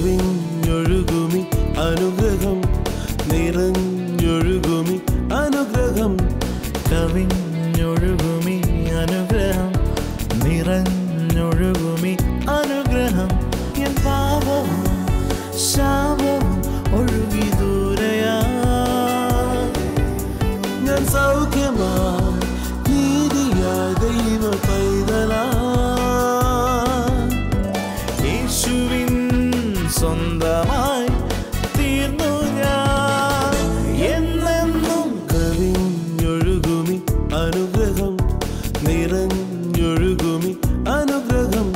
കവിഞ്ഞൊഴുകുമി അനുഗ്രഹം നിറഞ്ഞൊഴുകുമി അനുഗ്രഹം കവിഞ്ഞൊഴുകുമി അനുഗ്രഹം നിറഞ്ഞൊഴുകുമി അനുഗ്രഹം എൻ പാപവും ശാപവും ഒഴുകി ദൂരയാ ഞാൻ സൗഖ്യമാ നീതിയാ ദൈവ പൈതലാ യേശുവിൻ സ്വന്തമായി തീർന്നു ഞാൻ എന്നെന്നും കവിഞ്ഞൊഴുകുമി അനുഗ്രഹം നിറഞ്ഞൊഴുകുമി അനുഗ്രഹം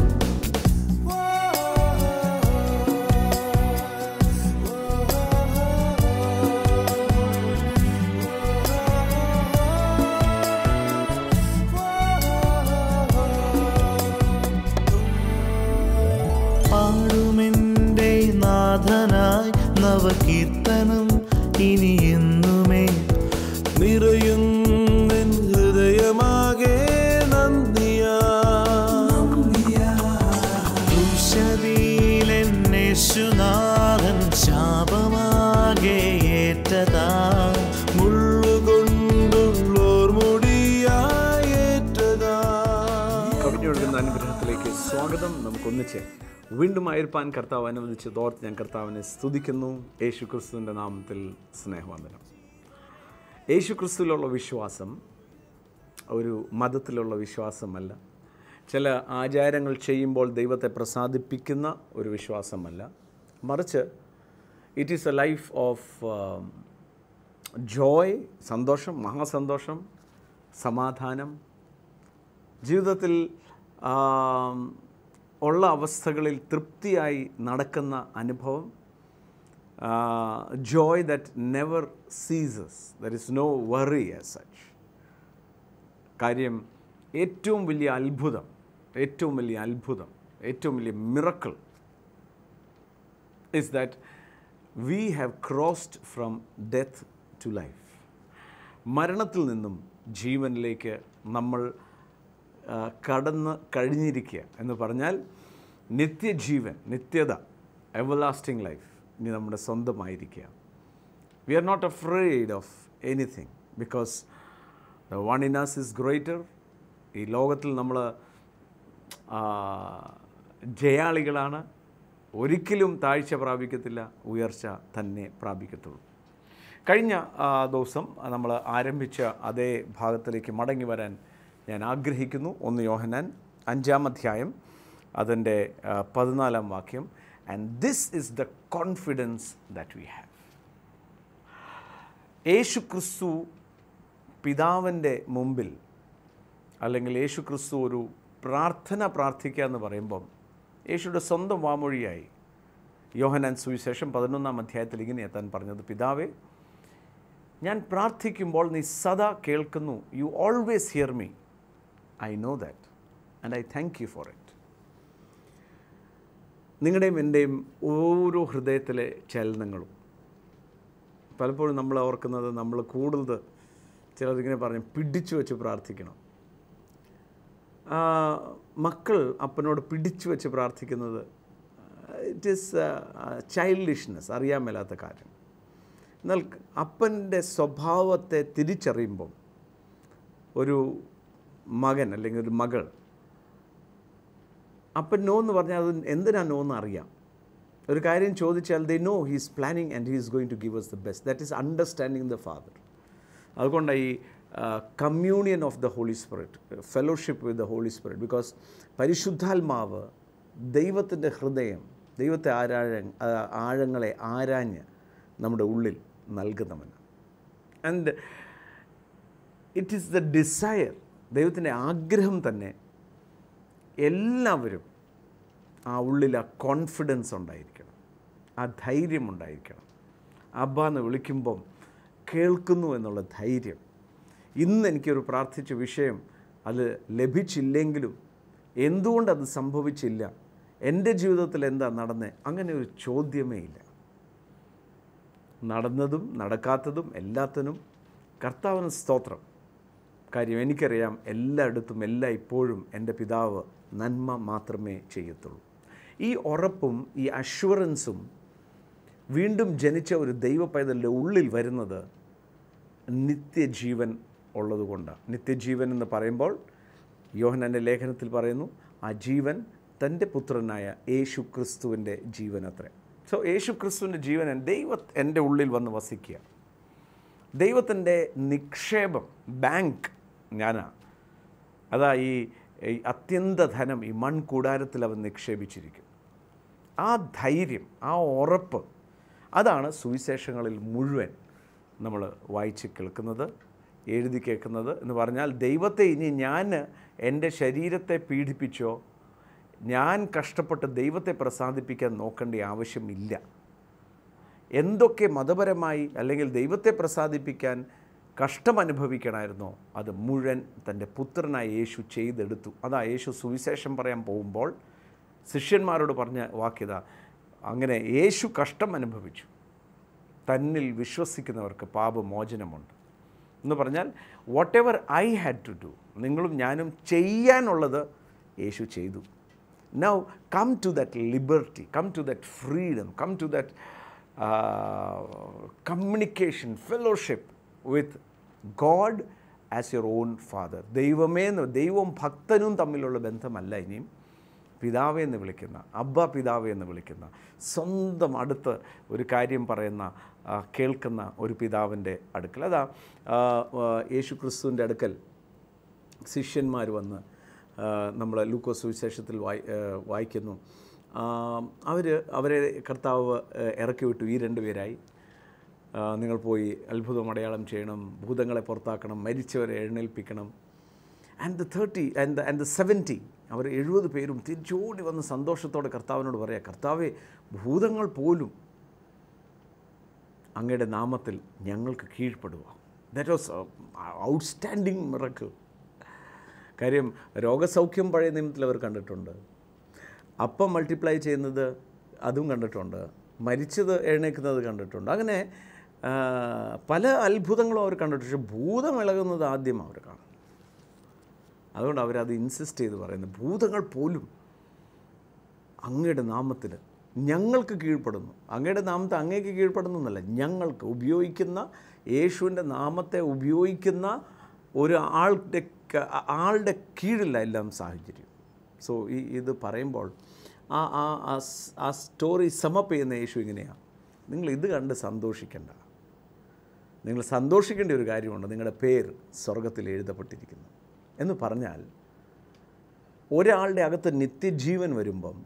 പാടുമെൻ്റെ നാഥനായി നവകീർത്തനം ഇനി എന്നുമേ നിറയുന്നെൻ ഹൃദയമാകെ നന്ദിയാ യേശുനാഥൻ ശാപമാകെ ഏറ്റതാ മുള്ളുകൊണ്ടുള്ളോർ മുടിയായേറ്റതാ. കവിഞ്ഞൊഴുകുന്ന അനുഗ്രഹത്തിലേക്ക് സ്വാഗതം. നമുക്കൊന്നിച്ച് വീണ്ടും ആയിരിക്കാൻ കർത്താവ് അനുവദിച്ചതോർത്ത് ഞാൻ കർത്താവിനെ സ്തുതിക്കുന്നു. യേശു ക്രിസ്തുവിൻ്റെ നാമത്തിൽ സ്നേഹവന്ദനം. യേശു ക്രിസ്തുവിലുള്ള വിശ്വാസം ഒരു മതത്തിലുള്ള വിശ്വാസമല്ല, ചില ആചാരങ്ങൾ ചെയ്യുമ്പോൾ ദൈവത്തെ പ്രസാദിപ്പിക്കുന്ന ഒരു വിശ്വാസമല്ല, മറിച്ച് it is A life of Joy, സന്തോഷം, മഹാസന്തോഷം, സമാധാനം, ജീവിതത്തിൽ ഉള്ള അവസ്ഥകളിൽ തൃപ്തിയായി നടക്കുന്ന അനുഭവം, joy that never ceases, there is no worry as such. കാര്യം ഏറ്റവും വലിയ അത്ഭുതം, ഏറ്റവും വലിയ miracle is that we have crossed from death to life. മരണത്തിൽ നിന്നും ജീവനിലേക്ക് നമ്മൾ കടന്ന് കഴിഞ്ഞിരിക്കുക എന്ന് പറഞ്ഞാൽ നിത്യജീവൻ, നിത്യത, എവർലാസ്റ്റിംഗ് ലൈഫ് ഇനി നമ്മുടെ സ്വന്തമായിരിക്കുക. We are not afraid of anything because the one in us is greater. ഈ ലോകത്തിൽ നമ്മൾ ജയാളികളാണ്, ഒരിക്കലും താഴ്ച പ്രാപിക്കത്തില്ല, ഉയർച്ച തന്നെ പ്രാപിക്കത്തുള്ളൂ. കഴിഞ്ഞ ദിവസം നമ്മൾ ആരംഭിച്ച അതേ ഭാഗത്തിലേക്ക് മടങ്ങി വരാൻ ഞാൻ ആഗ്രഹിക്കുന്നു. 1 യോഹന്നാൻ 5-ാം അധ്യായം അതിൻ്റെ 14-ാം വാക്യം. And this is the confidence that we have. യേശു ക്രിസ്തു പിതാവിൻ്റെ മുമ്പിൽ, അല്ലെങ്കിൽ യേശു ക്രിസ്തു ഒരു പ്രാർത്ഥന പ്രാർത്ഥിക്കുക എന്ന് പറയുമ്പം യേശുയുടെ സ്വന്തം വാമൊഴിയായി യോഹന്നാൻ സുവിശേഷം 11-ാം അധ്യായത്തിൽ ഇങ്ങനെ എത്താൻ പറഞ്ഞത്, പിതാവേ, ഞാൻ പ്രാർത്ഥിക്കുമ്പോൾ നീ സദാ കേൾക്കുന്നു. You always here me. I know that and I thank you for it. നിങ്ങളുടെയും എൻ്റെയും ഓരോ ഹൃദയത്തിലെ ചലനങ്ങളും പലപ്പോഴും നമ്മൾ ഓർക്കുന്നത്, നമ്മൾ കൂടുതൽ ചിലതിങ്ങനെ പറഞ്ഞ് പിടിച്ചു വെച്ച് പ്രാർത്ഥിക്കണം. മക്കൾ അപ്പനോട് പിടിച്ചു വെച്ച് പ്രാർത്ഥിക്കുന്നത് ഇറ്റ് ഈസ് ചൈൽഡിഷ്നെസ്, അറിയാൻ മേലാത്ത കാര്യം. എന്നാൽ അപ്പൻ്റെ സ്വഭാവത്തെ തിരിച്ചറിയുമ്പം ഒരു മകൻ അല്ലെങ്കിൽ ഒരു മകൾ അപ്പൻ നോ എന്ന് പറഞ്ഞാൽ അത് എന്തിനാ നോ എന്ന് അറിയാം. ഒരു കാര്യം ചോദിച്ചാൽ they know he is planning and he is going to give us the best. That is understanding the Father. അതുകൊണ്ട് ഈ communion of the Holy Spirit, fellowship with the Holy Spirit, because പരിശുദ്ധാത്മാവ് ദൈവത്തിൻ്റെ ഹൃദയം, ദൈവത്തെ ആഴങ്ങളെ ആരാഞ്ഞ് നമ്മുടെ ഉള്ളിൽ നൽകുന്നവന്. And it is the desire, ദൈവത്തിൻ്റെ ആഗ്രഹം തന്നെ എല്ലാവരും ആ ഉള്ളിൽ ആ കോൺഫിഡൻസ് ഉണ്ടായിരിക്കണം, ആ ധൈര്യം ഉണ്ടായിരിക്കണം. അബ്ബ എന്ന് വിളിക്കുമ്പം കേൾക്കുന്നു എന്നുള്ള ധൈര്യം. ഇന്ന് എനിക്കൊരു പ്രാർത്ഥിച്ച വിഷയം അത് ലഭിച്ചില്ലെങ്കിലും എന്തുകൊണ്ടത് സംഭവിച്ചില്ല, എൻ്റെ ജീവിതത്തിൽ എന്താ നടന്നേ, അങ്ങനെ ഒരു ചോദ്യമേ ഇല്ല. നടന്നതും നടക്കാത്തതും എല്ലാത്തിനും കർത്താവിന് സ്തോത്രം. കാര്യം എനിക്കറിയാം എല്ലായിടത്തും ഇപ്പോഴും എൻ്റെ പിതാവ് നന്മ മാത്രമേ ചെയ്യത്തുള്ളൂ. ഈ ഉറപ്പും ഈ അഷ്വറൻസും വീണ്ടും ജനിച്ച ഒരു ദൈവ പൈതലിൻ്റെ ഉള്ളിൽ വരുന്നത് നിത്യജീവൻ ഉള്ളതുകൊണ്ടാണ്. നിത്യജീവൻ എന്ന് പറയുമ്പോൾ യോഹന്നാൻ്റെ ലേഖനത്തിൽ പറയുന്നു, ആ ജീവൻ തൻ്റെ പുത്രനായ യേശു ക്രിസ്തുവിൻ്റെ ജീവനത്രേ. സോ യേശു ക്രിസ്തുവിൻ്റെ ജീവൻ എൻ്റെ ഉള്ളിൽ വന്ന് വസിക്കുക. ദൈവത്തിൻ്റെ നിക്ഷേപം, ബാങ്ക് ഞാനാ. അതാ ഈ അത്യന്ത ധനം ഈ മൺകൂടാരത്തിൽ അവൻ നിക്ഷേപിച്ചിരിക്കും. ആ ധൈര്യം, ആ ഉറപ്പ്, അതാണ് സുവിശേഷങ്ങളിൽ മുഴുവൻ നമ്മൾ വായിച്ച് കേൾക്കുന്നത്, എഴുതി കേൾക്കുന്നത്. എന്ന് പറഞ്ഞാൽ ദൈവത്തെ ഇനി ഞാൻ എൻ്റെ ശരീരത്തെ പീഡിപ്പിച്ചോ ഞാൻ കഷ്ടപ്പെട്ട് ദൈവത്തെ പ്രസാദിപ്പിക്കാൻ നോക്കേണ്ട ആവശ്യമില്ല. എന്തൊക്കെ മതപരമായി അല്ലെങ്കിൽ ദൈവത്തെ പ്രസാദിപ്പിക്കാൻ കഷ്ടമനുഭവിക്കണമായിരുന്നോ അത് മുഴുവൻ തൻ്റെ പുത്രനായ യേശു ചെയ്തെടുത്തു. അതാ യേശു സുവിശേഷം പറയാൻ പോകുമ്പോൾ ശിഷ്യന്മാരോട് പറഞ്ഞ വാക്യത, അങ്ങനെ യേശു കഷ്ടം അനുഭവിച്ചു, തന്നിൽ വിശ്വസിക്കുന്നവർക്ക് പാപമോചനമുണ്ട് എന്ന് പറഞ്ഞാൽ whatever I had to do, നിങ്ങളും ഞാനും ചെയ്യാനുള്ളത് യേശു ചെയ്തു. Now come to that liberty, come to that freedom, come to that communication, fellowship with God as your own father. ദൈവവും ഭക്തനും തമ്മിലുള്ള ബന്ധമല്ല ഇനിയും പിതാവേ എന്ന് വിളിക്കുന്ന, അബ്ബ പിതാവേ എന്ന് വിളിക്കുന്ന, സ്വന്തം അടുത്ത് ഒരു കാര്യം പറയുന്ന, കേൾക്കുന്ന ഒരു പിതാവിൻ്റെ അടുക്കൽ. അതാ യേശു ക്രിസ്തുവിൻ്റെ അടുക്കൽ ശിഷ്യന്മാർ വന്ന് നമ്മൾ ലൂക്കോസ് സുവിശേഷത്തിൽ വായിക്കുന്നു. അവരെ കർത്താവ് ഇറക്കി വിട്ടു. ഈ 2 പേരായി, നിങ്ങൾ പോയി അത്ഭുതം അടയാളം ചെയ്യണം, ഭൂതങ്ങളെ പുറത്താക്കണം, മരിച്ചവരെ എഴുന്നേൽപ്പിക്കണം. ആൻഡ് ദ 70 അവർ 70 പേരും തിരിച്ചോടി വന്ന് സന്തോഷത്തോടെ കർത്താവിനോട് പറയാം, കർത്താവേ, ഭൂതങ്ങൾ പോലും അങ്ങയുടെ നാമത്തിൽ ഞങ്ങൾക്ക് കീഴ്പ്പെടുക. That was outstanding miracle. കാര്യം രോഗസൗഖ്യം പഴയ നിയമത്തിൽ അവർ കണ്ടിട്ടുണ്ട്, അപ്പം മൾട്ടിപ്ലൈ ചെയ്യുന്നത് അതും കണ്ടിട്ടുണ്ട്, മരിച്ചത് എഴുന്നേൽക്കുന്നത് കണ്ടിട്ടുണ്ട്. അങ്ങനെ പല അത്ഭുതങ്ങളും അവർ കണ്ടിട്ടുണ്ട്. പക്ഷേ ഭൂതം ഇളകുന്നത് ആദ്യം അവർ കാണും. അതുകൊണ്ട് അവരത് ഇൻസിസ്റ്റ് ചെയ്ത് പറയുന്നത്, ഭൂതങ്ങൾ പോലും അങ്ങയുടെ നാമത്തിന് ഞങ്ങൾക്ക് കീഴ്പ്പെടുന്നു. അങ്ങയുടെ നാമത്തെ അങ്ങേക്ക് കീഴ്പ്പെടുന്നു എന്നല്ല, ഞങ്ങൾക്ക് ഉപയോഗിക്കുന്ന യേശുവിൻ്റെ നാമത്തെ ഉപയോഗിക്കുന്ന ഒരു ആളുടെ കീഴില്ല എല്ലാം സാഹചര്യം. സോ ഇത് പറയുമ്പോൾ ആ സ്റ്റോറി സമപ്പ് ചെയ്യുന്ന യേശു ഇങ്ങനെയാണ്, നിങ്ങൾ ഇത് കണ്ട് സന്തോഷിക്കേണ്ട, നിങ്ങൾ സന്തോഷിക്കേണ്ട ഒരു കാര്യമുണ്ട്, നിങ്ങളുടെ പേര് സ്വർഗത്തിൽ എഴുതപ്പെട്ടിരിക്കുന്നു എന്ന് പറഞ്ഞാൽ ഒരാളുടെ അകത്ത് നിത്യജീവൻ വരുമ്പം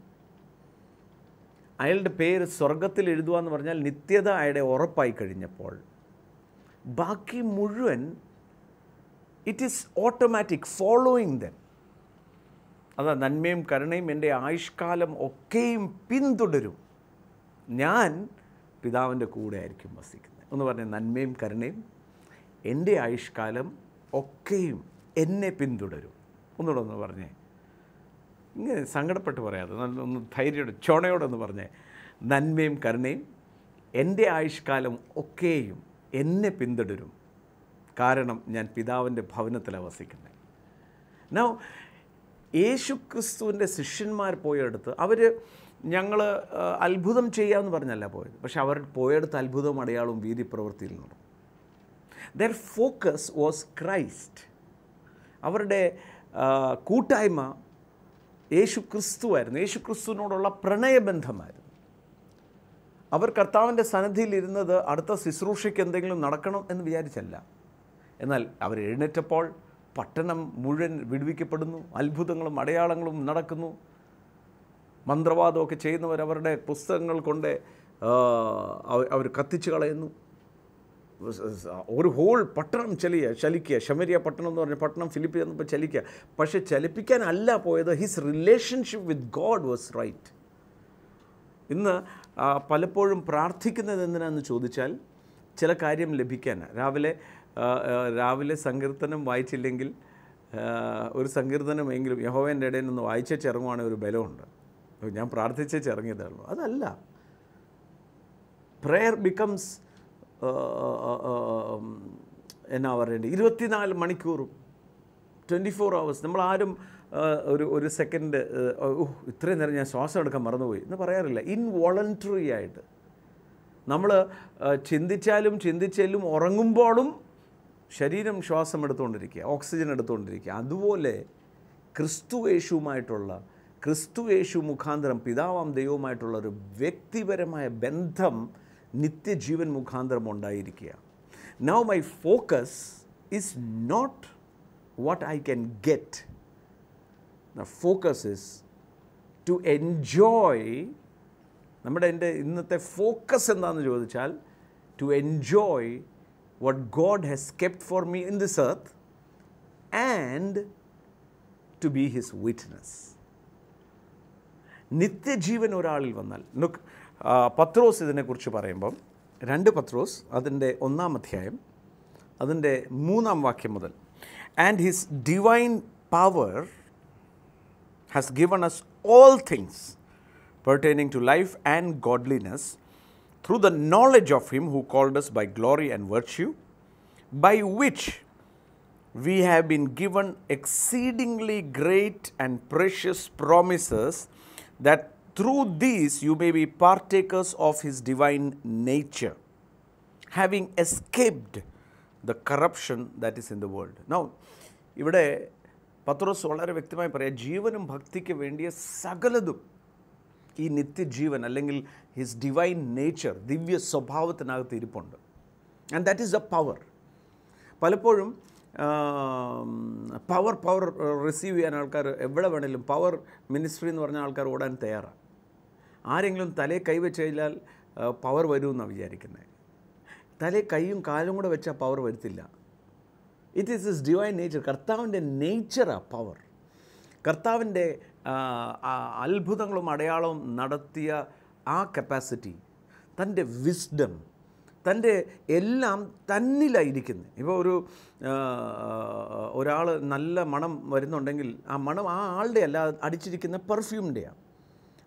അയാളുടെ പേര് സ്വർഗത്തിൽ എഴുതുക എന്ന് പറഞ്ഞാൽ നിത്യത അയാളുടെ ഉറപ്പായി കഴിഞ്ഞപ്പോൾ ബാക്കി മുഴുവൻ it is automatic following dum. അതാ നന്മയും കരുണയും എൻ്റെ ആയുഷ്കാലം ഒക്കെയും പിന്തുടരും, ഞാൻ പിതാവിൻ്റെ കൂടെ ആയിരിക്കും വസിക്കുന്നത് എന്ന് പറഞ്ഞ നന്മയും കരുണയും എൻ്റെ ആയുഷ്കാലം ഒക്കെയും എന്നെ പിന്തുടരും. ഒന്നുകൂടെ ഒന്ന് പറഞ്ഞേ, ഇങ്ങനെ സങ്കടപ്പെട്ട് പറയാതെ ഒന്ന് ധൈര്യയോടെ ചോണയോടൊന്ന് പറഞ്ഞേ, നന്മയും കരുണയും എൻ്റെ ആയുഷ്കാലം ഒക്കെയും എന്നെ പിന്തുടരും, കാരണം ഞാൻ പിതാവിൻ്റെ ഭവനത്തിലാണ് വസിക്കുന്നത്. നൗ യേശു ക്രിസ്തുവിൻ്റെ ശിഷ്യന്മാർ പോയെടുത്ത് ഞങ്ങൾ അത്ഭുതം ചെയ്യാമെന്ന് പറഞ്ഞല്ല പോയത്, പക്ഷെ അവർ പോയെടുത്ത് അത്ഭുതവും അടയാളവും വീര്യപ്രവൃത്തിയിൽ നടന്നു. Their focus was Christ. അവരുടെ കൂട്ടായ്മ യേശു ക്രിസ്തുവായിരുന്നു, യേശു ക്രിസ്തുവിനോടുള്ള പ്രണയബന്ധമായിരുന്നു. അവർ കർത്താവിൻ്റെ സന്നിധിയിലിരുന്നത് അടുത്ത ശുശ്രൂഷയ്ക്ക് എന്തെങ്കിലും നടക്കണം എന്ന് വിചാരിച്ചല്ല. എന്നാൽ അവർ എഴുന്നേറ്റപ്പോൾ പട്ടണം മുഴുവൻ വിടുവിക്കപ്പെടുന്നു, അത്ഭുതങ്ങളും അടയാളങ്ങളും നടക്കുന്നു. മന്ത്രവാദമൊക്കെ ചെയ്യുന്നവർ അവരുടെ പുസ്തകങ്ങൾ കൊണ്ട് അവർ കത്തിച്ച് കളയുന്നു. ഒരു ഹോൾ പട്ടണം ചലിക്കുക. ശമരിയ പട്ടണം എന്ന് പറഞ്ഞ പട്ടണം ഫിലിപ്പ് ചെന്നപ്പോൾ ചലിക്കുക. പക്ഷേ ചലിപ്പിക്കാനല്ല പോയത്, his relationship with God was right. ഇന്ന് പലപ്പോഴും പ്രാർത്ഥിക്കുന്നത് എന്തിനാണെന്ന് ചോദിച്ചാൽ ചില കാര്യം ലഭിക്കാൻ. രാവിലെ സങ്കീർത്തനം വായിച്ചില്ലെങ്കിൽ ഒരു സങ്കീർത്തനമെങ്കിലും യഹോവൻ്റെ ഇടയിൽ നിന്ന് വായിച്ചിറങ്ങുവാണെങ്കിൽ ഒരു ബലമുണ്ട്. ഞാൻ പ്രാർത്ഥിച്ചിറങ്ങിയതേ ഉള്ളൂ, അതല്ല. പ്രെയർ ബിക്കംസ് എന്നാ പറയേണ്ടത്, 24 മണിക്കൂറും 24 hours. നമ്മളാരും ഒരു സെക്കൻഡ് ഇത്രയും നേരം ഞാൻ ശ്വാസം എടുക്കാൻ മറന്നുപോയി എന്ന് പറയാറില്ല. ഇൻവോളണ്ടറി ആയിട്ട് നമ്മൾ ചിന്തിച്ചാലും ഉറങ്ങുമ്പോഴും ശരീരം ശ്വാസം എടുത്തുകൊണ്ടിരിക്കുക, ഓക്സിജൻ എടുത്തുകൊണ്ടിരിക്കുക. അതുപോലെ ക്രിസ്തു യേശു മുഖാന്തരം പിതാവാം ദൈവവുമായിട്ടുള്ള ഒരു വ്യക്തിപരമായ ബന്ധം നിത്യജീവൻ മുഖാന്തരം ഉണ്ടായിരിക്കുക. Now my focus is not what I can get. The focus is to enjoy. എൻ്റെ ഇന്നത്തെ ഫോക്കസ് എന്താണെന്ന് ചോദിച്ചാൽ to enjoy what God has kept for me in this earth and to be his witness. നിത്യജീവൻ ഒരാളിൽ വന്നാൽ പത്രോസ് ഇതിനെക്കുറിച്ച് പറയുമ്പം 2 പത്രോസ് അതിൻ്റെ 1-ാം അധ്യായം അതിൻ്റെ 3-ാം വാക്യം മുതൽ, and his divine power has given us all things pertaining to life and godliness through the knowledge of him who called us by glory and virtue, by which we have been given exceedingly great and precious promises, that through these you may be partakers of his divine nature, having escaped the corruption that is in the world. Now, ഇവിടെ പത്രോസ് വളരെ വ്യക്തമായി പറയാം, ജീവനും ഭക്തിക്ക് വേണ്ടിയ സകലതും ഈ നിത്യജീവൻ അല്ലെങ്കിൽ ഹിസ് ഡിവൈൻ നേച്ചർ, ദിവ്യ സ്വഭാവത്തിനകത്ത് ഇരിപ്പുണ്ട്. And that is A power. പലപ്പോഴും പവർ റിസീവ് ചെയ്യാൻ ആൾക്കാർ എവിടെ വേണമെങ്കിലും പവർ മിനിസ്ട്രി എന്ന് പറഞ്ഞ ആൾക്കാർ ഓടാൻ തയ്യാറാണ്. ആരെങ്കിലും തലയിൽ കൈവച്ച് കഴിഞ്ഞാൽ പവർ വരുമെന്നാണ് വിചാരിക്കുന്നത്. തലയിൽ കൈയും കാലും കൂടെ വെച്ചാൽ പവർ വരത്തില്ല. It is his divine nature. കർത്താവിൻ്റെ നേച്ചറാണ് പവർ. കർത്താവിൻ്റെ അത്ഭുതങ്ങളും അടയാളവും നടത്തിയ ആ കപ്പാസിറ്റി, തൻ്റെ വിസ്ഡം, തൻ്റെ എല്ലാം തന്നിലായിരിക്കുന്നത്. ഇപ്പോൾ ഒരാൾ നല്ല മണം വരുന്നുണ്ടെങ്കിൽ ആ മണം ആ ആളുടെ അല്ല, അടിച്ചിരിക്കുന്ന പെർഫ്യൂമിൻ്റെയാണ്.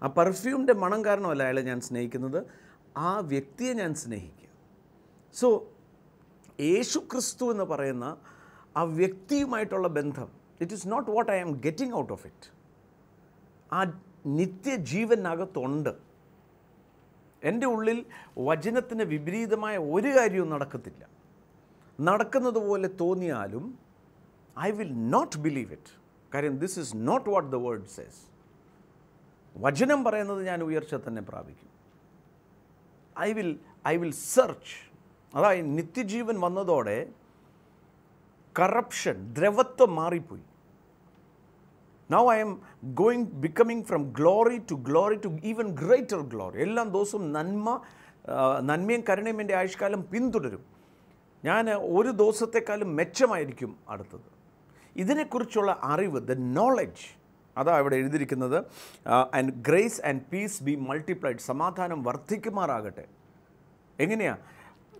ആ പെർഫ്യൂമിൻ്റെ മണം കാരണമല്ല അയാളെ ഞാൻ സ്നേഹിക്കുന്നത്, ആ വ്യക്തിയെ ഞാൻ സ്നേഹിക്കുക. സോ യേശു ക്രിസ്തു എന്ന് പറയുന്ന ആ വ്യക്തിയുമായിട്ടുള്ള ബന്ധം, it is not what I am getting out of it. ആ നിത്യജീവനകത്തുണ്ട്. എൻ്റെ ഉള്ളിൽ വചനത്തിന് വിപരീതമായ ഒരു കാര്യവും നടക്കത്തില്ല. നടക്കുന്നത് പോലെ തോന്നിയാലും I will not believe it. കാര്യം this is not what the word says. വചനം പറയുന്നത് ഞാൻ ഉയർച്ച തന്നെ പ്രാപിക്കും. I will search. അതായത് നിത്യജീവൻ വന്നതോടെ കറപ്ഷൻ, ദ്രവത്വം മാറിപ്പോയി. Now I am becoming from glory to even greater glory. എല്ലാം ദിവസവും നന്മയും കരുണയും എൻ്റെ ആയുഷ്കാലം പിന്തുടരും. ഞാൻ ഒരു ദിവസത്തെക്കാളും മെച്ചമായിരിക്കും അടുത്തത്. ഇതിനെക്കുറിച്ചുള്ള അറിവ്, ദ നോളജ്, അതാ ഇവിടെ എഴുതിയിരിക്കുന്നത്. And grace and peace be multiplied. സമാധാനം വർദ്ധിക്കുമാറാകട്ടെ. എങ്ങനെയാ?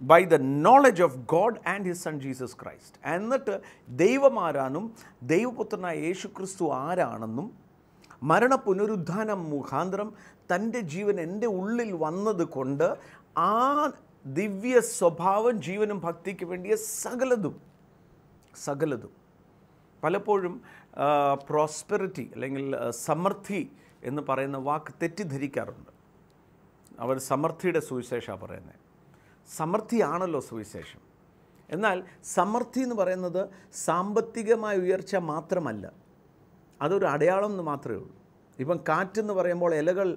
By the knowledge of God and his son Jesus Christ. എന്നിട്ട് ദൈവമാരാനും ദൈവപുത്രനായ യേശു ക്രിസ്തു ആരാണെന്നും മരണ പുനരുദ്ധാനം മുഖാന്തരം തൻ്റെ ജീവൻ എൻ്റെ ഉള്ളിൽ വന്നത് കൊണ്ട് ആ ദിവ്യ സ്വഭാവം ജീവനും ഭക്തിക്ക് വേണ്ടിയ സകലതും പലപ്പോഴും പ്രോസ്പെറിറ്റി അല്ലെങ്കിൽ സമൃദ്ധി എന്ന് പറയുന്ന വാക്ക് തെറ്റിദ്ധരിക്കാറുണ്ട്. അവർ സമൃദ്ധിയുടെ സുവിശേഷമാണ് പറയുന്നത്. സമൃദ്ധിയാണല്ലോ സുവിശേഷം. എന്നാൽ സമൃദ്ധി എന്ന് പറയുന്നത് സാമ്പത്തികമായ ഉയർച്ച മാത്രമല്ല, അതൊരു അടയാളം എന്ന് മാത്രമേ ഉള്ളൂ. ഇപ്പം കാറ്റെന്ന് പറയുമ്പോൾ ഇലകൾ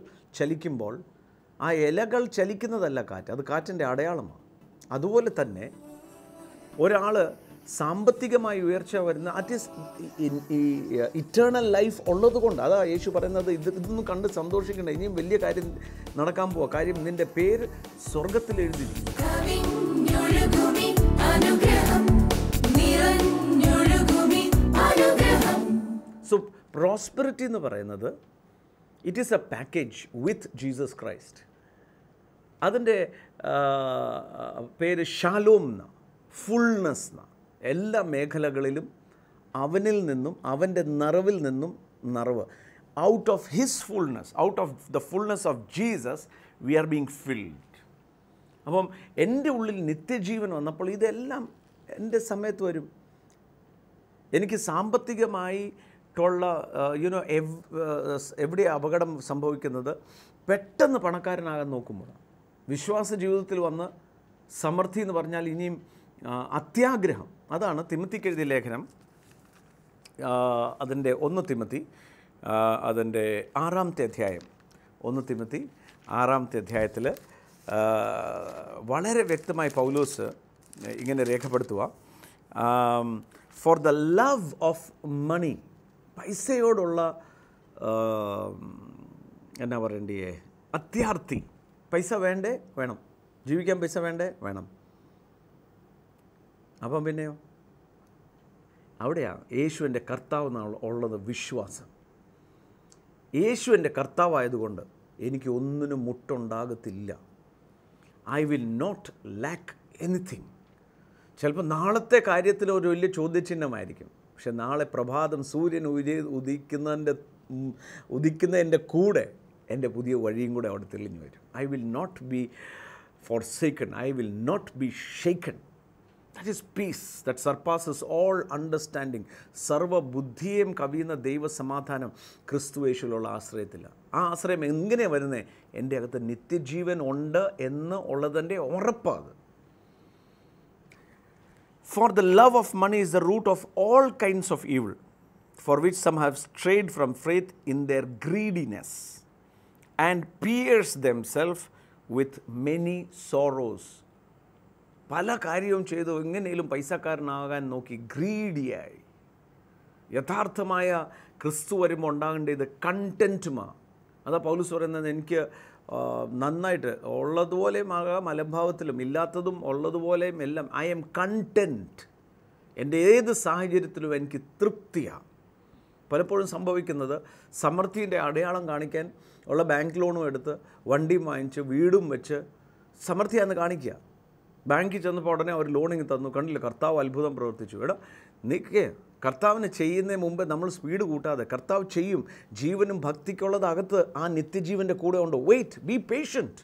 ചലിക്കുമ്പോൾ ആ ഇലകൾ ചലിക്കുന്നതല്ല കാറ്റ്, അത് കാറ്റിൻ്റെ അടയാളമാണ്. അതുപോലെ തന്നെ ഒരാൾ സാമ്പത്തികമായി ഉയർച്ച വരുന്ന ഈ ഇറ്റേണൽ ലൈഫ് ഉള്ളത് കൊണ്ട്, അതാ യേശു പറയുന്നത്, ഇതൊന്നും കണ്ട് സന്തോഷിക്കേണ്ട, ഇനിയും വലിയ കാര്യം നടക്കാൻ പോവുക. കാര്യം നിൻ്റെ പേര് സ്വർഗത്തിൽ എഴുതിയിരിക്കുന്നു. സോ പ്രോസ്പെറിറ്റി എന്ന് പറയുന്നത് it is A package with Jesus Christ. അതിൻ്റെ പേര് ഷാലോം എന്നാണ്, ഫുൾനെസ് എന്നാണ്. എല്ലാ മേഖലകളിലും അവനിൽ നിന്നും, അവൻ്റെ നിറവിൽ നിന്നും നിറവ്. Out of his fullness, out of the fullness of Jesus we are being filled. അപ്പം എൻ്റെ ഉള്ളിൽ നിത്യജീവൻ വന്നപ്പോൾ ഇതെല്ലാം എൻ്റെ സമയത്ത് വരും. എനിക്ക് സാമ്പത്തികമായി മുട്ടുള്ള എവിടെ അപകടം സംഭവിക്കുന്നത്? പെട്ടെന്ന് പണക്കാരനാകാൻ നോക്കുമ്പോൾ. വിശ്വാസ ജീവിതത്തിൽ വന്ന് സമൃദ്ധി എന്ന് പറഞ്ഞാൽ ഇനിയും അത്യാഗ്രഹം. അതാണ് തിമോത്തിക്ക് എഴുതിയ ലേഖനം, അതിൻ്റെ 1 തിമോത്തി അതിൻ്റെ 6-ാമത്തെ അധ്യായം. 1 തിമോത്തി 6-ാമത്തെ അധ്യായത്തിൽ വളരെ വ്യക്തമായി പൗലോസ് ഇങ്ങനെ രേഖപ്പെടുത്തുക, for the love of money, പൈസയോടുള്ള എന്നാ പറയണ്ടേ, അത്യാർത്തി. പൈസ വേണ്ടേ? വേണം. ജീവിക്കാൻ പൈസ വേണ്ടേ? വേണം. അപ്പം പിന്നെയോ അവിടെയാണ് യേശുവിൻ്റെ കർത്താവ് ഉള്ളത് വിശ്വാസം. യേശുവിൻ്റെ കർത്താവായതുകൊണ്ട് എനിക്ക് ഒന്നിനും മുട്ടുണ്ടാകത്തില്ല. I will not lack anything. ചിലപ്പോൾ നാളത്തെ കാര്യത്തിൽ ഒരു വലിയ ചോദ്യചിഹ്നമായിരിക്കും, പക്ഷെ നാളെ പ്രഭാതം സൂര്യൻ ഉദിക്കുന്നതിൻ്റെ കൂടെ എൻ്റെ പുതിയ വഴിയും കൂടെ അവിടെ തെളിഞ്ഞു വരും. I will not be forsaken. I will not be shaken. That is peace that surpasses all understanding. സർവ്വ ബുദ്ധിയെയും കവിയുന്ന ദൈവസമാധാനം ക്രിസ്തുയേശുവിലുള്ള ആശ്രയത്തില്ല. ആ ആശ്രയം എങ്ങനെയാണ് വരുന്നത്? എൻ്റെ അകത്ത് നിത്യജീവൻ ഉണ്ട് എന്ന് ഉള്ളതിൻ്റെ ഉറപ്പാണ്. For the love of money is the root of all kinds of evil, for which some have strayed from faith in their greediness and pierced themselves with many sorrows. പല കാര്യവും ചെയ്തു എങ്ങനെയും പൈസക്കാരനാകാൻ നോക്കി, ഗ്രീഡിയായി. യഥാർത്ഥമായ ക്രിസ്തു വരുമ്പോൾ ഉണ്ടാകേണ്ടത് കണ്ടൻറ്റുമാണ്. അതാ പൗലോസ് പറയുന്നത്, എനിക്ക് നന്നായിട്ട് ഉള്ളതുപോലെയും ആകാം, അലംഭാവത്തിലും ഇല്ലാത്തതും ഉള്ളതുപോലെയും എല്ലാം. I M content. എൻ്റെ ഏത് സാഹചര്യത്തിലും എനിക്ക് തൃപ്തിയാണ്. പലപ്പോഴും സംഭവിക്കുന്നത്, സമൃദ്ധിൻ്റെ അടയാളം കാണിക്കാൻ ഉള്ള ബാങ്ക് ലോണും എടുത്ത് വണ്ടിയും വാങ്ങിച്ച് വീടും വെച്ച് സമൃദ്ധിയാണെന്ന് കാണിക്കുക. ബാങ്കിൽ ചെന്നപ്പോൾ ഉടനെ അവർ ലോണിങ് തന്നു, കണ്ടില്ല കർത്താവ് അത്ഭുതം പ്രവർത്തിച്ചു. എടാ നിൽക്കേ, കർത്താവിന് ചെയ്യുന്നതിന് മുമ്പ് നമ്മൾ സ്പീഡ് കൂട്ടാതെ കർത്താവ് ചെയ്യും. ജീവനും ഭക്തിക്കുള്ളത് അകത്ത് ആ നിത്യജീവൻ്റെ കൂടെ ഉണ്ട്. Wait, be patient.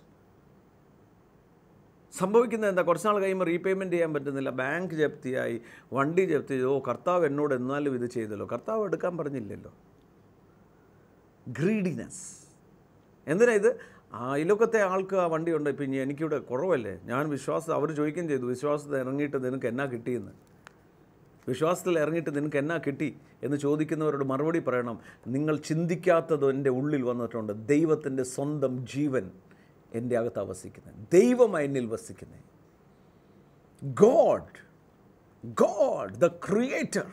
സംഭവിക്കുന്നത് എന്താ? കുറച്ച് നാൾ കഴിയുമ്പോൾ റീപേയ്മെൻറ്റ് ചെയ്യാൻ പറ്റുന്നില്ല, ബാങ്ക് ജപ്തിയായി, വണ്ടി ജപ്തി ചെയ്തു. കർത്താവ് എന്നോട് എന്നാലും ഇത് ചെയ്തല്ലോ, കർത്താവ് എടുക്കാൻ പറഞ്ഞില്ലല്ലോ. ഗ്രീഡിനെസ്. എന്തിനാ ഇത്? അയൽവക്കത്തെ ആൾക്ക് ആ വണ്ടിയുണ്ട്, ഇപ്പം എനിക്കിവിടെ കുറവല്ലേ, ഞാൻ വിശ്വാസം, അവർ ചോദിക്കുകയും ചെയ്തു, വിശ്വാസത്തിൽ ഇറങ്ങിയിട്ട് നിനക്ക് എന്നാ കിട്ടിയെന്ന്. വിശ്വാസത്തിൽ ഇറങ്ങിയിട്ട് നിനക്ക് എന്നാ കിട്ടി എന്ന് ചോദിക്കുന്നവരോട് മറുപടി പറയണം, നിങ്ങൾ ചിന്തിക്കാത്തത് എൻ്റെ ഉള്ളിൽ വന്നിട്ടുണ്ട്. ദൈവത്തിൻ്റെ സ്വന്തം ജീവൻ എൻ്റെ അകത്ത് വസിക്കുന്നത്, ദൈവം എന്നിൽ വസിക്കുന്നത്. God the creator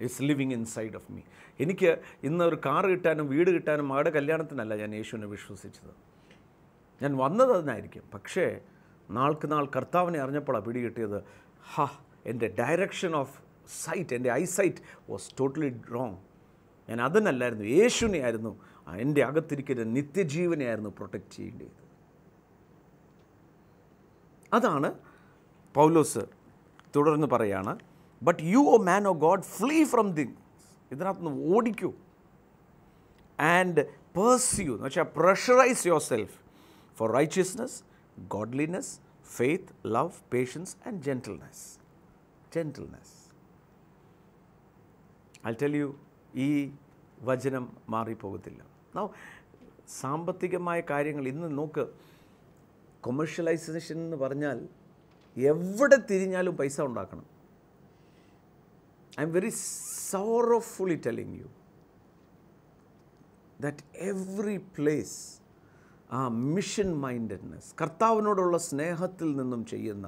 is living in side of me. എനിക്ക് ഇന്ന് ഒരു കാർ കിട്ടാനും വീട് കിട്ടാനും മകളുടെ കല്യാണത്തിനല്ല ഞാൻ യേശുവിനെ വിശ്വസിച്ചത്. ഞാൻ വന്നത് അതിനായിരിക്കും. പക്ഷേ നാൾക്ക് നാൾ കർത്താവിനെ അറിഞ്ഞപ്പോഴാണ് പിടികിട്ടിയത്, എൻ്റെ ഡയറക്ഷൻ ഓഫ് സൈറ്റ്, എൻ്റെ ഐസൈറ്റ് വാസ് ടോട്ടലി റോങ്. ഞാൻ അതിനല്ലായിരുന്നു, യേശുവിനെ ആയിരുന്നു, എൻ്റെ അകത്തിരിക്കുന്ന നിത്യജീവനെ ആയിരുന്നു പ്രൊട്ടക്റ്റ് ചെയ്യേണ്ടത്. അതാണ് പൗലോസ് തുടർന്ന് പറയാണ്, but you O man O God flee from things. ഇതിനകത്തുനിന്ന് ഓടിക്കൂ. ആൻഡ് പെർസ്യൂ എന്ന് വെച്ചാൽ pressurise yourself for righteousness, godliness, faith, love, patience and gentleness. I'll tell you, ഈ വചനം മാറിപ്പോകത്തില്ല. സാമ്പത്തികമായ കാര്യങ്ങൾ ഇന്ന് നോക്ക്, കൊമേഴ്ഷ്യലൈസേഷൻ എന്ന് പറഞ്ഞാൽ എവിടെ തിരിഞ്ഞാലും പൈസ ഉണ്ടാക്കണം. I am very sorrowfully telling you that every place ആ മിഷൻ മൈൻഡഡ്നെസ്, കർത്താവിനോടുള്ള സ്നേഹത്തിൽ നിന്നും ചെയ്യുന്ന,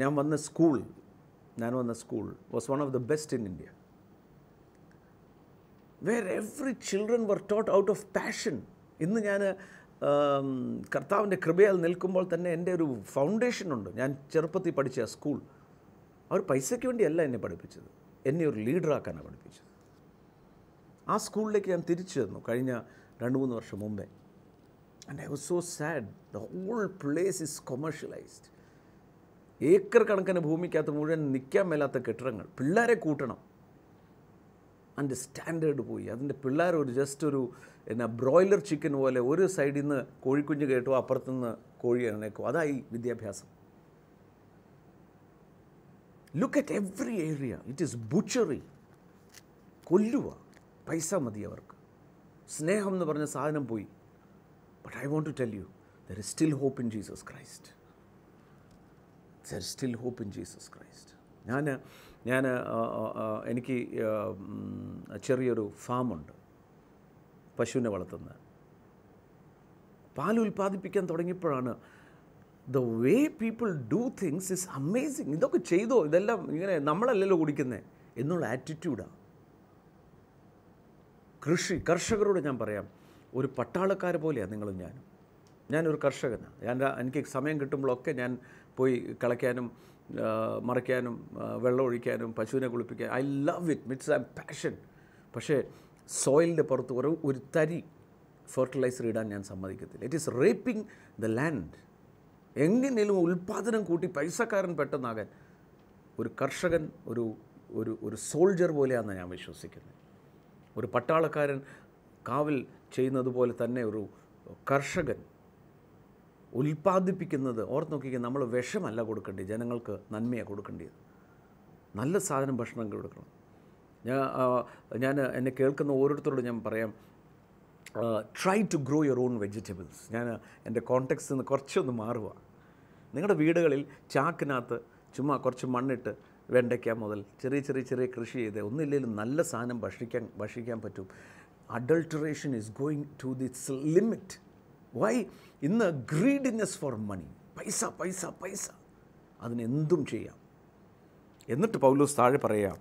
ഞാൻ വന്ന school was one of the best in India, where every children were taught out of passion. ഇന്ന് ഞാൻ കർത്താവിൻ്റെ കൃപയാൽ നിൽക്കുമ്പോൾ തന്നെ എൻ്റെ ഒരു ഫൗണ്ടേഷനുണ്ട്. ഞാൻ ചെറുപ്പത്തിൽ പഠിച്ച സ്കൂൾ, അവർ പൈസയ്ക്ക് വേണ്ടിയല്ല എന്നെ പഠിപ്പിച്ചത്, എന്നെ ഒരു ലീഡറാക്കാനാണ് പഠിപ്പിച്ചത്. ആ സ്കൂളിലേക്ക് ഞാൻ തിരിച്ചു തന്നു കഴിഞ്ഞ 2-3 വർഷം മുമ്പേ. And I was so sad. The whole place is commercialised. Acre കണക്കിന് ഭൂമിക്കകത്ത് മുഴുവൻ നിൽക്കാൻ മേലാത്ത കെട്ടിടങ്ങൾ, പിള്ളേരെ കൂട്ടണം. അതിൻ്റെ സ്റ്റാൻഡേർഡ് പോയി. അതിൻ്റെ പിള്ളേർ ഒരു ജസ്റ്റ് ഒരു ബ്രോയിലർ ചിക്കൻ പോലെ ഒരു സൈഡിൽ നിന്ന് കോഴിക്കുഞ്ഞ് കേട്ടോ അപ്പുറത്തുനിന്ന് കോഴി എണ്ണേക്കോ. അതായി വിദ്യാഭ്യാസം. Look at every area. It is butchery. കൊല്ലുക. പൈസ മതി അവർക്ക്. സ്നേഹം എന്ന് പറഞ്ഞ സാധനം പോയി. But I want to tell you, there is still hope in Jesus Christ. There is still hope in Jesus Christ. എനിക്ക് ചെറിയൊരു ഫാമുണ്ട്, പശുവിനെ വളർത്തുന്ന. പാൽ ഉൽപ്പാദിപ്പിക്കാൻ തുടങ്ങിയപ്പോഴാണ് the way people do things is amazing. ഇതൊക്കെ ചെയ്തോ, ഇതെല്ലാം ഇങ്ങനെ നമ്മളല്ലല്ലോ കുടിക്കുന്നത് എന്നുള്ള ആറ്റിറ്റ്യൂഡാണ്. കർഷകരോട് ഞാൻ പറയാം, ഒരു പട്ടാളക്കാർ പോലെയാണ് നിങ്ങളും ഞാനും. ഞാനൊരു കർഷകനാണ്. എനിക്ക് സമയം കിട്ടുമ്പോഴൊക്കെ ഞാൻ പോയി കളയ്ക്കാനും മറിക്കാനും വെള്ളം ഒഴിക്കാനും പശുവിനെ കുളിപ്പിക്കാൻ. I love it. It's A passion. പക്ഷേ സോയിലിൻ്റെ പുറത്ത് ഒരു തരി ഫെർട്ടിലൈസർ ഇടാൻ ഞാൻ സമ്മതിക്കത്തില്ല. It is raping the land. എങ്ങനെയും ഉൽപ്പാദനം കൂട്ടി പൈസക്കാരൻ പെട്ടെന്നാകാൻ ഒരു കർഷകൻ ഒരു സോൾജർ പോലെയാണെന്ന് ഞാൻ വിശ്വസിക്കുന്നത്. ഒരു പട്ടാളക്കാരൻ കാവൽ ചെയ്യുന്നത് പോലെ തന്നെ ഒരു കർഷകൻ ഉൽപ്പാദിപ്പിക്കുന്നത്. ഓർത്ത് നോക്കിക്കുക, നമ്മൾ വിഷമല്ല കൊടുക്കേണ്ടത്, ജനങ്ങൾക്ക് നന്മയാണ് കൊടുക്കേണ്ടത്. നല്ല സാധനം ഭക്ഷണം കൊടുക്കണം. ഞാൻ എന്നെ കേൾക്കുന്ന ഓരോരുത്തരോട് ഞാൻ പറയാം, try to grow your own vegetables. ഞാൻ എൻ്റെ കോണ്ടെക്സ്റ്റിൽ നിന്ന് കുറച്ചൊന്ന് മാറുക. നിങ്ങളുടെ വീടുകളിൽ ചാക്കിനകത്ത് ചുമ്മാ കുറച്ച് മണ്ണിട്ട് വെണ്ടയ്ക്ക മുതൽ ചെറിയ കൃഷി ചെയ്ത് ഒന്നില്ലെങ്കിലും നല്ല സാധനം ഭക്ഷിക്കാൻ പറ്റും. Adulteration is going to this limit. Why? ഇന്ന് ഗ്രീഡിനെസ് ഫോർ മണി. പൈസ അതിനെന്തും ചെയ്യാം. എന്നിട്ട് പൗലോസ് താഴെ പറയുക,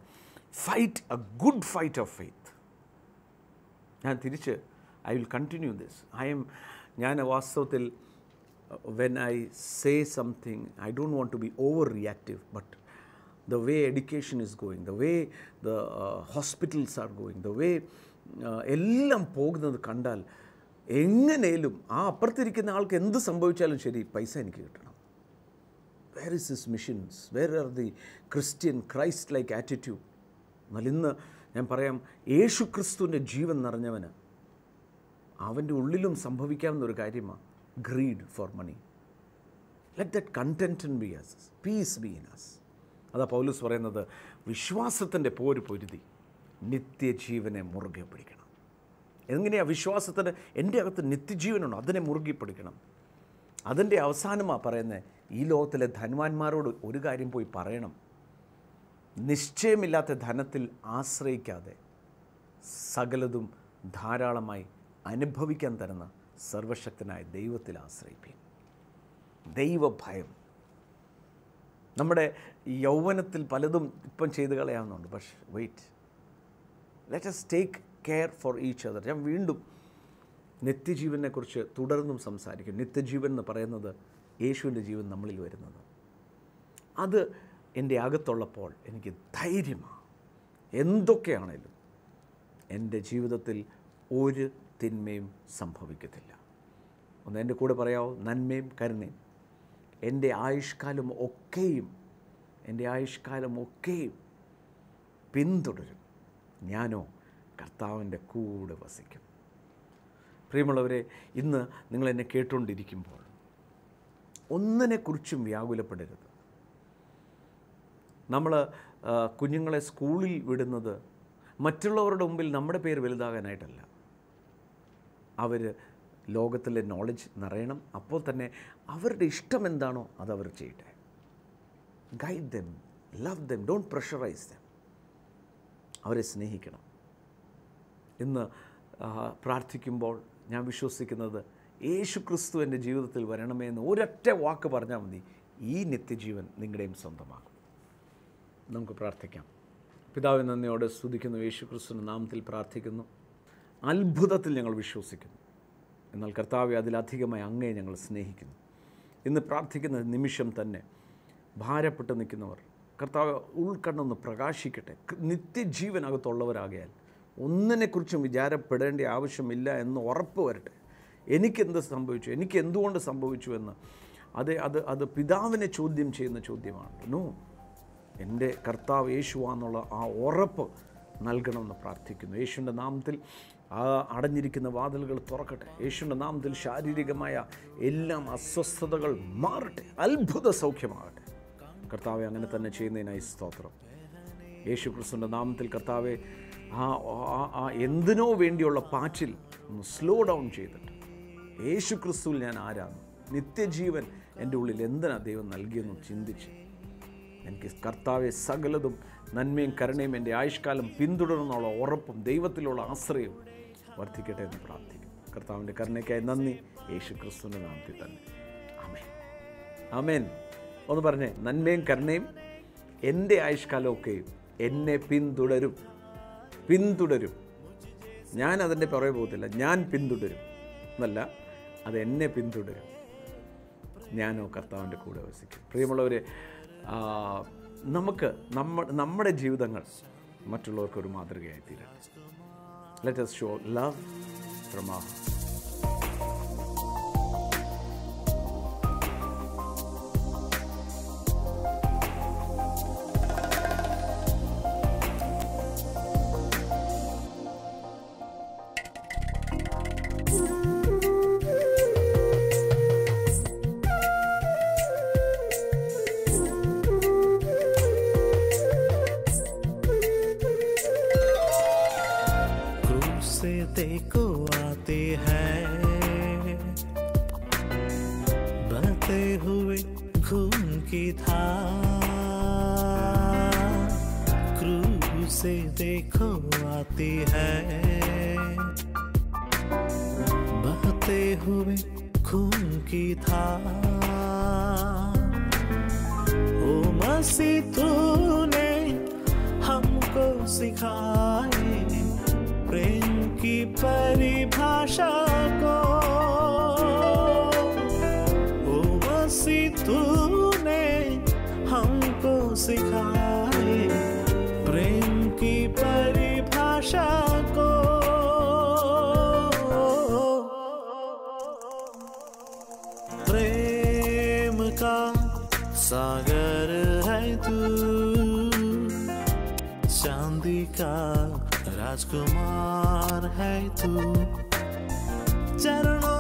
fight a good fight of faith. ഞാൻ തിരിച്ച് ഐ വിൽ കണ്ടിന്യൂ ദിസ്. ഞാൻ വാസ്തവത്തിൽ when I say something, I don't want to be overreactive, but the way education is going, the way the hospitals are going, the way എല്ലാം പോകുന്നത് കണ്ടാൽ എങ്ങനെയും ആ അപ്പുറത്തിരിക്കുന്ന ആൾക്ക് എന്ത് സംഭവിച്ചാലും ശരി പൈസ എനിക്ക് കിട്ടണം. Where is this missions? Where are the Christian Christ like attitude? എന്നാൽ ഇന്ന് ഞാൻ പറയാം, യേശു ക്രിസ്തുവിൻ്റെ ജീവൻ നിറഞ്ഞവന് അവൻ്റെ ഉള്ളിലും സംഭവിക്കാവുന്ന ഒരു കാര്യമാണ് greed for money. Let that content be us, peace be in us. അതാ പൗലോസ് പറയുന്നത്, വിശ്വാസത്തിൻ്റെ പോര് പൊരുതി നിത്യജീവനെ മുറുകെ പിടിക്കണം. എങ്ങനെയാണ് വിശ്വാസത്തിന്? എൻ്റെ അകത്ത് നിത്യജീവനുണ്ട്, അതിനെ മുറുകെ പിടിക്കണം. അതിൻ്റെ അവസാനമാണ് പറയുന്നത്, ഈ ലോകത്തിലെ ധനവാന്മാരോട് ഒരു കാര്യം പോയി പറയണം, നിശ്ചയമില്ലാത്ത ധനത്തിൽ ആശ്രയിക്കാതെ സകലതും ധാരാളമായി അനുഭവിക്കാൻ തരുന്ന സർവശക്തനായ ദൈവത്തിൽ ആശ്രയിപ്പീൻ. ദൈവഭയം. നമ്മുടെ യൗവനത്തിൽ പലതും ഇപ്പം ചെയ്ത് കളയാവുന്നുണ്ട്. പക്ഷേ wait, let us take care for each other. ഞാൻ വീണ്ടും നിത്യജീവനെക്കുറിച്ച് തുടർന്നും സംസാരിക്കും. നിത്യജീവൻ എന്ന് പറയുന്നത് യേശുവിൻ്റെ ജീവൻ നമ്മളിൽ വരുന്നത്. അത് എൻ്റെ അകത്തുള്ളപ്പോൾ എനിക്ക് ധൈര്യമാണ്. എന്തൊക്കെയാണേലും എൻ്റെ ജീവിതത്തിൽ ഒരു തിന്മയും സംഭവിക്കത്തില്ല. ഒന്ന് എൻ്റെ കൂടെ പറയാമോ? നന്മയും കരുണയും എൻ്റെ ആയുഷ്കാലം ഒക്കെയും പിന്തുടരും. ഞാനോ കർത്താവിൻ്റെ കൂടെ വസിക്കും. പ്രിയമുള്ളവരെ, ഇന്ന് നിങ്ങളെന്നെ കേട്ടുകൊണ്ടിരിക്കുമ്പോൾ ഒന്നിനെക്കുറിച്ചും വ്യാകുലപ്പെടരുത്. നമ്മൾ കുഞ്ഞുങ്ങളെ സ്കൂളിൽ വിടുന്നത് മറ്റുള്ളവരുടെ മുമ്പിൽ നമ്മുടെ പേര് വലുതാകാനായിട്ടല്ല. അവർ ലോകത്തിലെ നോളജ് നിറയണം. അപ്പോൾ തന്നെ അവരുടെ ഇഷ്ടം എന്താണോ അതവർ ചെയ്യട്ടെ. Guide dum, love dum, don't pressurise dum. അവരെ സ്നേഹിക്കണം. ഇന്ന് പ്രാർത്ഥിക്കുമ്പോൾ ഞാൻ വിശ്വസിക്കുന്നത്, യേശു ക്രിസ്തു എൻ്റെ ജീവിതത്തിൽ വരണമേ എന്ന് ഒരൊറ്റ വാക്ക് പറഞ്ഞാൽ മതി, ഈ നിത്യജീവൻ നിങ്ങളുടെയും സ്വന്തമാകും. നമുക്ക് പ്രാർത്ഥിക്കാം. പിതാവേ, നന്ദിയോടെ സ്തുതിക്കുന്നു. യേശു ക്രിസ്തുവിൻ്റെ നാമത്തിൽ പ്രാർത്ഥിക്കുന്നു. അത്ഭുതത്തിൽ ഞങ്ങൾ വിശ്വസിക്കുന്നു. എന്നാൽ കർത്താവെ, അതിലധികമായി അങ്ങയെ ഞങ്ങൾ സ്നേഹിക്കുന്നു. ഇന്ന് പ്രാർത്ഥിക്കുന്ന നിമിഷം തന്നെ ഭാരപ്പെട്ട് നിൽക്കുന്നവർ കർത്താവ് ഉൾക്കണ്ണൊന്ന് പ്രകാശിക്കട്ടെ. നിത്യജീവനകത്തുള്ളവരാകയാൽ ഒന്നിനെക്കുറിച്ചും വിചാരപ്പെടേണ്ട ആവശ്യമില്ല എന്ന് ഉറപ്പ് വരട്ടെ. എനിക്കെന്ത് സംഭവിച്ചു, എനിക്ക് എന്തുകൊണ്ട് സംഭവിച്ചു എന്ന് അത് പിതാവിനെ ചോദ്യം ചെയ്യുന്ന ചോദ്യമാണ്. നോ, എൻ്റെ കർത്താവ് യേശുവാന്നുള്ള ആ ഉറപ്പ് നൽകണമെന്ന് പ്രാർത്ഥിക്കുന്നു. യേശുവിൻ്റെ നാമത്തിൽ ആ അടഞ്ഞിരിക്കുന്ന വാതിലുകൾ തുറക്കട്ടെ. യേശുവിൻ്റെ നാമത്തിൽ ശാരീരികമായ എല്ലാ അസ്വസ്ഥതകൾ മാറട്ടെ, അത്ഭുത സൗഖ്യമാകട്ടെ. കർത്താവെ, അങ്ങനെ തന്നെ ചെയ്യുന്നതിനായി സ്തോത്രം. യേശു ക്രിസ്തുവിൻ്റെ നാമത്തിൽ കർത്താവെ, ആ എന്തിനോ വേണ്ടിയുള്ള പാച്ചിൽ ഒന്ന് സ്ലോ ഡൗൺ ചെയ്തിട്ട് യേശു ക്രിസ്തുവിൽ ഞാൻ ആരാണ്, നിത്യജീവൻ എൻ്റെ ഉള്ളിൽ എന്തിനാ ദൈവം നൽകിയെന്ന് ചിന്തിച്ച് എനിക്ക് കർത്താവെ സകലതും നന്മയും കരുണയും എൻ്റെ ആയുഷ്കാലം പിന്തുടർന്നുള്ള ഉറപ്പും ദൈവത്തിലുള്ള ആശ്രയവും വർദ്ധിക്കട്ടെ എന്ന് പ്രാർത്ഥിക്കും. കർത്താവിൻ്റെ കരുണയ്ക്കായി നന്ദി, യേശു ക്രിസ്തുവിൻ്റെ നാമത്തിൽ തന്നെ. ആമേൻ, ആമേൻ. ഒന്ന് പറഞ്ഞേ, നന്മയും കരുണയും എൻ്റെ ആയുഷ്കാലമൊക്കെയും എന്നെ പിന്തുടരും. ഞാൻ അതിൻ്റെ പുറകെ പോകത്തില്ല, ഞാൻ പിന്തുടരും എന്നല്ല, അത് എന്നെ പിന്തുടരും. ഞാനോ കർത്താവിൻ്റെ കൂടെ വസിക്കും. പ്രിയമുള്ളവരെ, നമുക്ക് നമ്മുടെ ജീവിതങ്ങൾ മറ്റുള്ളവർക്കൊരു മാതൃകയായി തീരട്ടെ. Let us show love from our heart. देखो आते हैं बहते हुए खून की धार, क्रूस से देखो आती है बहते हुए खून की धार। ओ मसीह तूने हमको सिखाए प्रेम की परिभाषा को, ओ मसीह तूने हमको सिखाए प्रेम की परिभाषा को। प्रेम का सागर है तू, चांदी का राजकुमार है तू, चरणों